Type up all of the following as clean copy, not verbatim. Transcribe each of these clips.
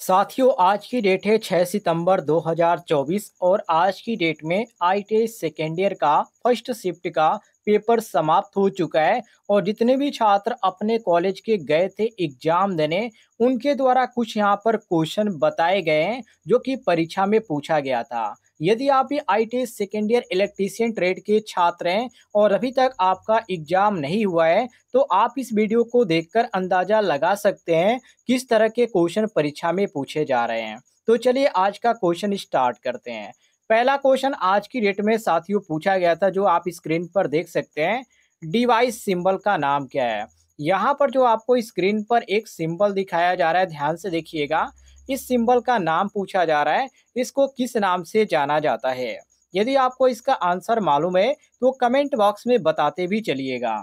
साथियों, आज की डेट है 6 सितंबर 2024 और आज की डेट में आईटीआई सेकेंड ईयर का फर्स्ट शिफ्ट का पेपर समाप्त हो चुका है। और जितने भी छात्र अपने कॉलेज के गए थे एग्जाम देने, उनके द्वारा कुछ यहाँ पर क्वेश्चन बताए गए हैं जो कि परीक्षा में पूछा गया था। यदि आप भी ITI second year electrician trade के छात्र हैं और अभी तक आपका एग्जाम नहीं हुआ है, तो आप इस वीडियो को देखकर अंदाजा लगा सकते हैं किस तरह के क्वेश्चन परीक्षा में पूछे जा रहे हैं। तो चलिए आज का क्वेश्चन स्टार्ट करते हैं। पहला क्वेश्चन आज की डेट में साथियों पूछा गया था, जो आप स्क्रीन पर देख सकते हैं। डिवाइस सिंबल का नाम क्या है? यहाँ पर जो आपको स्क्रीन पर एक सिंबल दिखाया जा रहा है, ध्यान से देखिएगा। इस सिंबल का नाम पूछा जा रहा है, इसको किस नाम से जाना जाता है? यदि आपको इसका आंसर मालूम है तो कमेंट बॉक्स में बताते भी चलिएगा।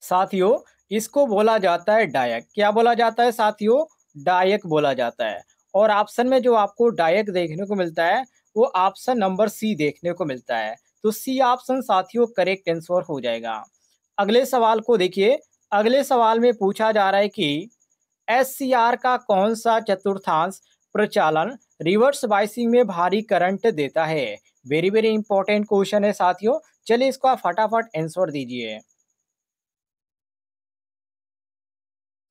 साथियों, इसको बोला जाता है डायक। क्या बोला जाता है साथियों? डायक बोला जाता है। और ऑप्शन में जो आपको डायक देखने को मिलता है, वो ऑप्शन नंबर सी देखने को मिलता है। तो सी ऑप्शन साथियों करेक्ट आंसर हो जाएगा। अगले सवाल को देखिए। अगले सवाल में पूछा जा रहा है कि एससीआर का कौन सा चतुर्थांश प्रचालन रिवर्स बाइसिंग में भारी करंट देता है? वेरी वेरी इंपॉर्टेंट क्वेश्चन है साथियों। चलिए इसको आप फटाफट आंसर दीजिए।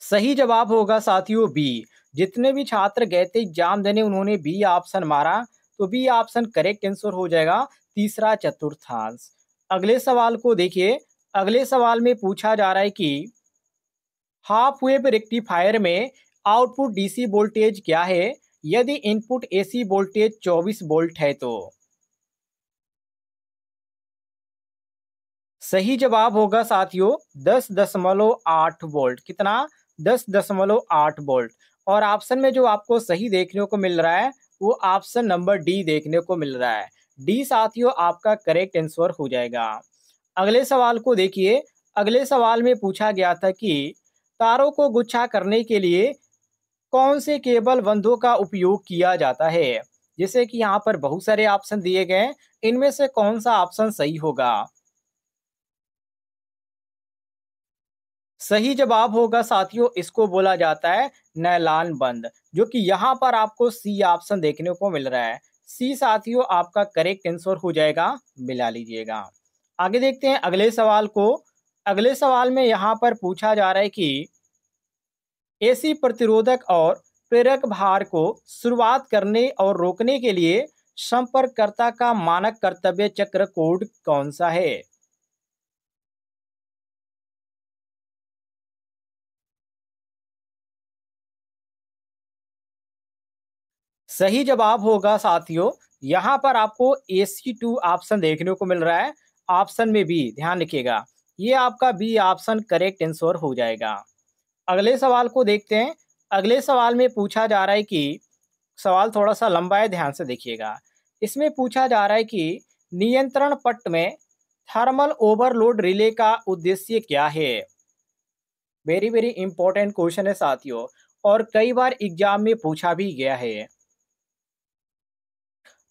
सही जवाब होगा साथियों बी। जितने भी छात्र गए थे एग्जाम देने, उन्होंने बी ऑप्शन मारा। तो बी ऑप्शन करेक्ट आंसर हो जाएगा, तीसरा चतुर्थांश। अगले सवाल को देखिए। अगले सवाल में पूछा जा रहा है कि हाफ वेव रेक्टिफायर में आउटपुट डीसी वोल्टेज क्या है यदि इनपुट एसी वोल्टेज 24 वोल्ट है? तो सही जवाब होगा साथियों 10.8 वोल्ट। कितना? 10.8 वोल्ट। और ऑप्शन में जो आपको सही देखने को मिल रहा है, वो ऑप्शन नंबर डी देखने को मिल रहा है। डी साथियों आपका करेक्ट आंसर हो जाएगा। अगले सवाल को देखिए। अगले सवाल में पूछा गया था कि तारों को गुच्छा करने के लिए कौन से केबल बंधों का उपयोग किया जाता है? जैसे कि यहाँ पर बहुत सारे ऑप्शन दिए गए हैं, इनमें से कौन सा ऑप्शन सही होगा? सही जवाब होगा साथियों, इसको बोला जाता है नैलान बंद, जो कि यहाँ पर आपको सी ऑप्शन देखने को मिल रहा है। सी साथियों आपका करेक्ट आंसर हो जाएगा, मिला लीजिएगा। आगे देखते हैं अगले सवाल को। अगले सवाल में यहाँ पर पूछा जा रहा है कि एसी प्रतिरोधक और प्रेरक भार को शुरुआत करने और रोकने के लिए संपर्ककर्ता का मानक कर्तव्य चक्र कोड कौन सा है? सही जवाब होगा साथियों, यहाँ पर आपको AC2 ऑप्शन देखने को मिल रहा है। ऑप्शन में बी ध्यान रखिएगा, ये आपका बी ऑप्शन करेक्ट आंसर हो जाएगा। अगले सवाल को देखते हैं। अगले सवाल में पूछा जा रहा है कि सवाल थोड़ा सा लंबा है, ध्यान से देखिएगा। इसमें पूछा जा रहा है कि नियंत्रण पट्ट में थर्मल ओवरलोड रिले का उद्देश्य क्या है? वेरी वेरी इंपॉर्टेंट क्वेश्चन है साथियों, और कई बार एग्जाम में पूछा भी गया है।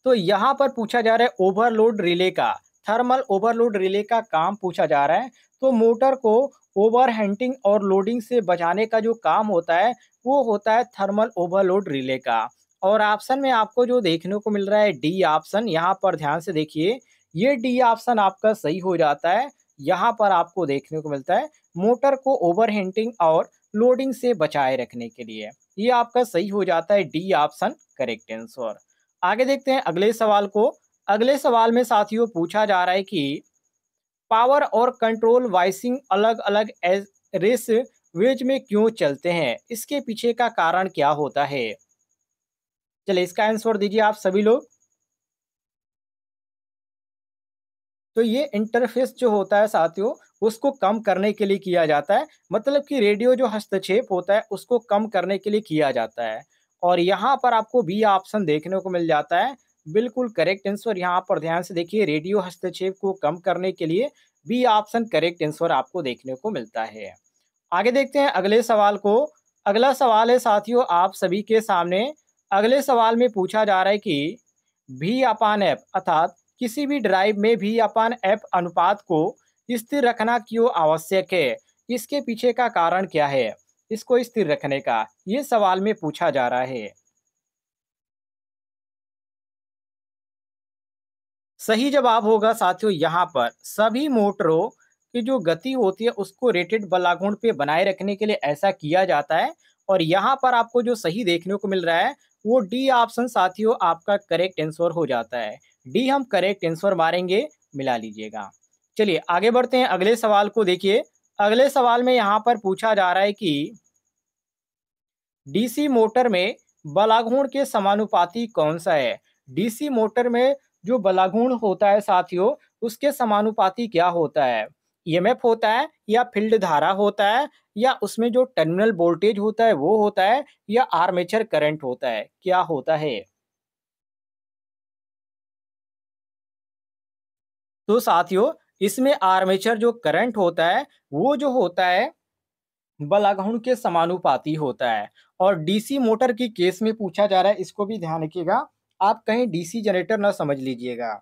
तो यहाँ पर पूछा जा रहा है ओवरलोड रिले का, थर्मल ओवरलोड रिले का काम पूछा जा रहा है। तो मोटर को ओवर हीटिंग और लोडिंग से बचाने का जो काम होता है, वो होता है थर्मल ओवरलोड रिले का। और ऑप्शन में आपको जो देखने को मिल रहा है डी ऑप्शन, यहाँ पर ध्यान से देखिए, ये डी ऑप्शन आपका सही हो जाता है। यहाँ पर आपको देखने को मिलता है मोटर को ओवर हीटिंग और लोडिंग से बचाए रखने के लिए, ये आपका सही हो जाता है, डी ऑप्शन करेक्ट आंसर। आगे देखते हैं अगले सवाल को। अगले सवाल में साथियों पूछा जा रहा है कि पावर और कंट्रोल वाइसिंग अलग अलग रेस वेज में क्यों चलते हैं? इसके पीछे का कारण क्या होता है? चलिए इसका आंसर दीजिए आप सभी लोग। तो ये इंटरफेस जो होता है साथियों, उसको कम करने के लिए किया जाता है। मतलब कि रेडियो जो हस्तक्षेप होता है, उसको कम करने के लिए किया जाता है। और यहाँ पर आपको बी ऑप्शन देखने को मिल जाता है, बिल्कुल करेक्ट आंसर। यहाँ पर ध्यान से देखिए, रेडियो हस्तक्षेप को कम करने के लिए बी ऑप्शन करेक्ट आंसर आपको देखने को मिलता है। आगे देखते हैं अगले सवाल को। अगला सवाल है साथियों आप सभी के सामने। अगले सवाल में पूछा जा रहा है कि भी अपान एफ अर्थात किसी भी ड्राइव में भी अपान एफ अनुपात को स्थिर रखना क्यों आवश्यक है? इसके पीछे का कारण क्या है? इसको स्थिर रखने का? ये सवाल में पूछा जा रहा है। सही जवाब होगा साथियों यहाँ पर सभी मोटरों की जो गति होती है उसको रेटेड बलागुण पे बनाए रखने के लिए ऐसा किया जाता है। और यहाँ पर आपको जो सही देखने को मिल रहा है वो डी ऑप्शन साथियों आपका करेक्ट आंसर हो जाता है। डी हम करेक्ट आंसर मारेंगे, मिला लीजिएगा। चलिए आगे बढ़ते हैं, अगले सवाल को देखिए। अगले सवाल में यहाँ पर पूछा जा रहा है कि डीसी मोटर में बलाघूर्ण के समानुपाती कौन सा है? डीसी मोटर में जो बलाघूर्ण होता है साथियों उसके समानुपाती क्या होता है? ईएमएफ होता है या फील्ड धारा होता है या उसमें जो टर्मिनल वोल्टेज होता है वो होता है या आर्मेचर करंट होता है, क्या होता है? तो साथियों इसमें आर्मेचर जो करंट होता है वो जो होता है बलाघूर्ण के समानुपाती होता है। और डीसी मोटर की केस में पूछा जा रहा है, इसको भी ध्यान रखिएगा, आप कहीं डीसी जनरेटर ना समझ लीजिएगा।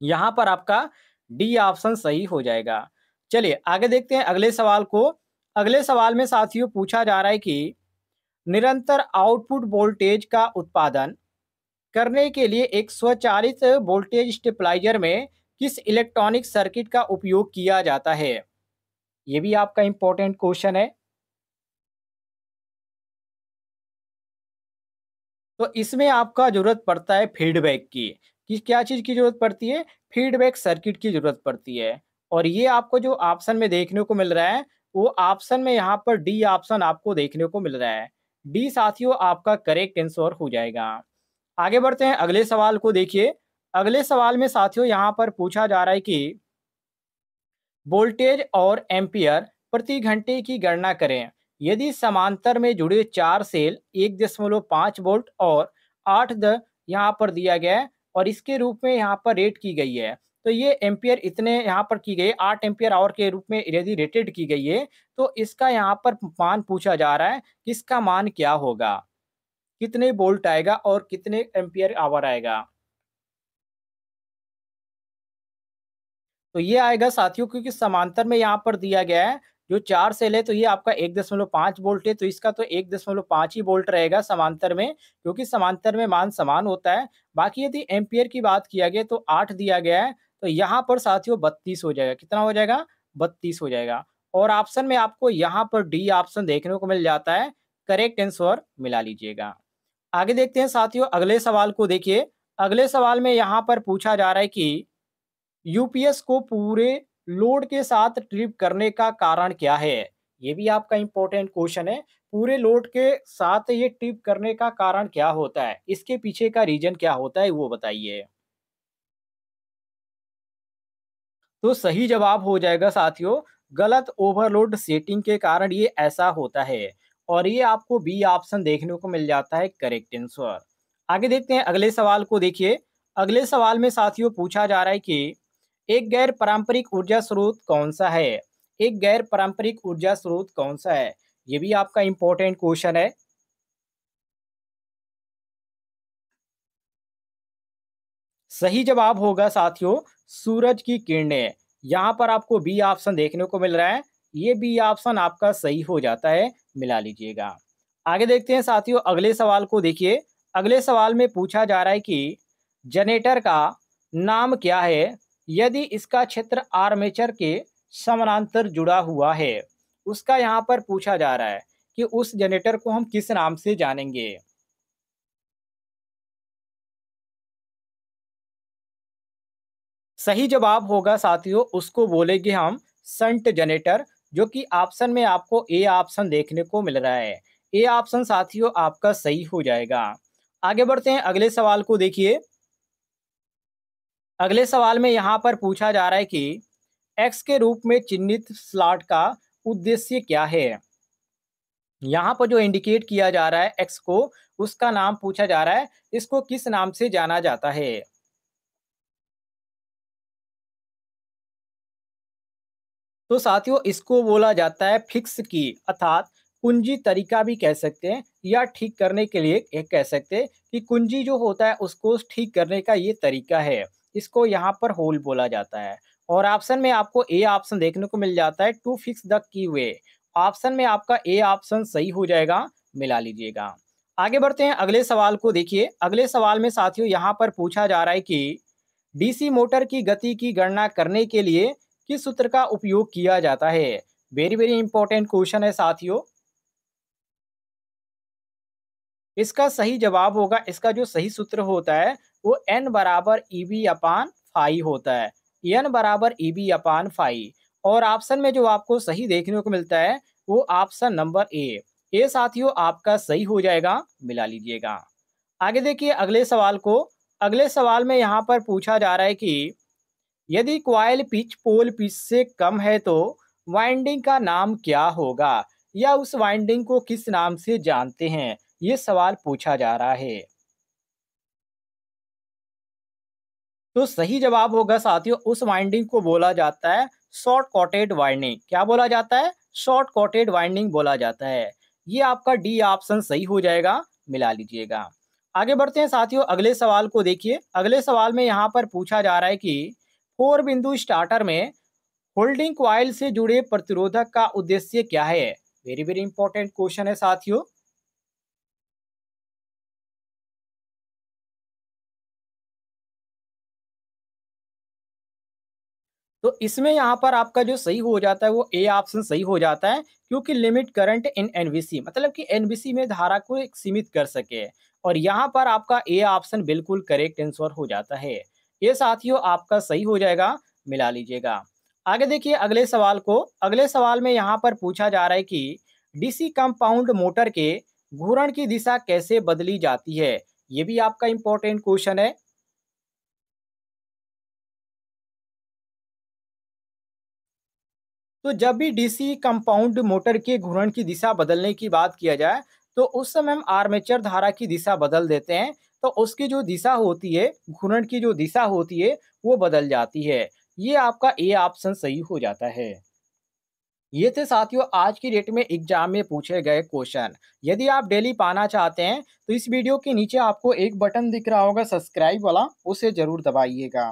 यहाँ पर आपका डी ऑप्शन सही हो जाएगा। चलिए आगे देखते हैं अगले सवाल को। अगले सवाल में साथियों पूछा जा रहा है कि निरंतर आउटपुट वोल्टेज का उत्पादन करने के लिए एक स्वचालित वोल्टेज स्टेबलाइजर में किस इलेक्ट्रॉनिक सर्किट का उपयोग किया जाता है? ये भी आपका इंपॉर्टेंट क्वेश्चन है। तो इसमें आपका ज़रूरत पड़ता है फीडबैक की। कि क्या चीज़ की ज़रूरत पड़ती है? फीडबैक सर्किट की ज़रूरत पड़ती है। और ये आपको जो ऑप्शन में देखने को मिल रहा है, वो ऑप्शन में यहाँ पर डी ऑप्शन आपको देखने को मिल रहा है। डी साथियों आपका करेक्ट आंसर हो जाएगा। आगे बढ़ते हैं, अगले सवाल को देखिए। अगले सवाल में साथियों यहाँ पर पूछा जा रहा है कि वोल्टेज और एम्पियर प्रति घंटे की गणना करें यदि समांतर में जुड़े चार सेल 1.5 वोल्ट और 8 द यहाँ पर दिया गया है और इसके रूप में यहाँ पर रेट की गई है। तो ये एम्पियर इतने यहाँ पर की गई 8 एम्पियर आवर के रूप में यदि रेटेड की गई है तो इसका यहाँ पर मान पूछा जा रहा है कि इसका मान क्या होगा, कितने वोल्ट आएगा और कितने एम्पियर आवर आएगा। तो ये आएगा साथियों क्योंकि समांतर में यहाँ पर दिया गया है जो चार सेल है तो ये आपका 1.5 वोल्ट है तो इसका तो 1.5 ही वोल्ट रहेगा समांतर में, क्योंकि समांतर में मान समान होता है। बाकी यदि एम्पियर की बात किया गया तो 8 दिया गया है तो यहाँ पर साथियों 32 हो जाएगा। कितना हो जाएगा? 32 हो जाएगा। और ऑप्शन में आपको यहाँ पर डी ऑप्शन देखने को मिल जाता है, करेक्ट आंसर मिला लीजिएगा। आगे देखते हैं साथियों अगले सवाल को देखिए। अगले सवाल में यहाँ पर पूछा जा रहा है कि यूपीएस को पूरे लोड के साथ ट्रिप करने का कारण क्या है? ये भी आपका इंपॉर्टेंट क्वेश्चन है। पूरे लोड के साथ ये ट्रिप करने का कारण क्या होता है? इसके पीछे का रीजन क्या होता है वो बताइए। तो सही जवाब हो जाएगा साथियों गलत ओवरलोड सेटिंग के कारण ये ऐसा होता है। और ये आपको बी ऑप्शन देखने को मिल जाता है करेक्ट आंसर। आगे देखते हैं अगले सवाल को देखिए। अगले सवाल में साथियों पूछा जा रहा है कि एक गैर पारंपरिक ऊर्जा स्रोत कौन सा है? एक गैर पारंपरिक ऊर्जा स्रोत कौन सा है? ये भी आपका इंपॉर्टेंट क्वेश्चन है। सही जवाब होगा साथियों सूरज की किरणें। यहाँ पर आपको बी ऑप्शन देखने को मिल रहा है, ये बी ऑप्शन आपका सही हो जाता है, मिला लीजिएगा। आगे देखते हैं साथियों अगले सवाल को देखिए। अगले सवाल में पूछा जा रहा है कि जनरेटर का नाम क्या है यदि इसका क्षेत्र आर्मेचर के समानांतर जुड़ा हुआ है? उसका यहाँ पर पूछा जा रहा है कि उस जनरेटर को हम किस नाम से जानेंगे। सही जवाब होगा साथियों उसको बोलेंगे हम संट जनरेटर, जो कि ऑप्शन में आपको ए ऑप्शन देखने को मिल रहा है। ए ऑप्शन साथियों आपका सही हो जाएगा। आगे बढ़ते हैं अगले सवाल को देखिए। अगले सवाल में यहाँ पर पूछा जा रहा है कि एक्स के रूप में चिन्हित स्लॉट का उद्देश्य क्या है? यहाँ पर जो इंडिकेट किया जा रहा है एक्स को, उसका नाम पूछा जा रहा है, इसको किस नाम से जाना जाता है? तो साथियों इसको बोला जाता है फिक्स की, अर्थात कुंजी तरीका भी कह सकते हैं या ठीक करने के लिए एक कह सकते हैं कि कुंजी जो होता है उसको ठीक करने का ये तरीका है। इसको यहाँ पर होल बोला जाता है। और ऑप्शन में आपको ए ऑप्शन देखने को मिल जाता है to fix the key way. Option में आपका ए ऑप्शन सही हो जाएगा, मिला लीजिएगा। आगे बढ़ते हैं अगले सवाल को देखिए। अगले सवाल में साथियों यहाँ पर पूछा जा रहा है कि डीसी मोटर की गति की गणना करने के लिए किस सूत्र का उपयोग किया जाता है। वेरी वेरी इंपॉर्टेंट क्वेश्चन है साथियों। इसका सही जवाब होगा, इसका जो सही सूत्र होता है वो एन बराबर ई बी अपान फाई होता है। एन बराबर ई बी अपान फाई। और ऑप्शन में जो आपको सही देखने को मिलता है वो ऑप्शन नंबर ए साथियों आपका सही हो जाएगा, मिला लीजिएगा। आगे देखिए अगले सवाल को। अगले सवाल में यहाँ पर पूछा जा रहा है कि यदि कॉइल पिच पोल पिच से कम है तो वाइंडिंग का नाम क्या होगा, या उस वाइंडिंग को किस नाम से जानते हैं, ये सवाल पूछा जा रहा है। तो सही जवाब होगा साथियों, उस वाइंडिंग को बोला जाता है शॉर्ट कॉटेड वाइंडिंग। क्या बोला जाता है? शॉर्ट कॉटेड वाइंडिंग बोला जाता है। ये आपका डी ऑप्शन सही हो जाएगा, मिला लीजिएगा। आगे बढ़ते हैं साथियों अगले सवाल को देखिए। अगले सवाल में यहाँ पर पूछा जा रहा है कि 4 बिंदु स्टार्टर में होल्डिंग कॉइल से जुड़े प्रतिरोधक का उद्देश्य क्या है। वेरी वेरी इंपॉर्टेंट क्वेश्चन है साथियों। तो इसमें यहाँ पर आपका जो सही हो जाता है वो ए ऑप्शन सही हो जाता है, क्योंकि लिमिट करंट इन एनवीसी, मतलब कि एनवीसी में धारा को एक सीमित कर सके। और यहाँ पर आपका ए ऑप्शन बिल्कुल करेक्ट आंसर हो जाता है। ये साथियों आपका सही हो जाएगा, मिला लीजिएगा। आगे देखिए अगले सवाल को। अगले सवाल में यहाँ पर पूछा जा रहा है कि डीसी कंपाउंड मोटर के घूर्ण की दिशा कैसे बदली जाती है। ये भी आपका इंपॉर्टेंट क्वेश्चन है। तो जब भी डीसी कंपाउंड मोटर के घूर्णन की दिशा बदलने की बात किया जाए तो उस समय हम आर्मेचर धारा की दिशा बदल देते हैं, तो उसकी जो दिशा होती है, घूर्णन की जो दिशा होती है वो बदल जाती है। ये आपका ए ऑप्शन सही हो जाता है। ये थे साथियों आज की डेट में एग्जाम में पूछे गए क्वेश्चन। यदि आप डेली पाना चाहते हैं तो इस वीडियो के नीचे आपको एक बटन दिख रहा होगा सब्सक्राइब वाला, उसे जरूर दबाइएगा।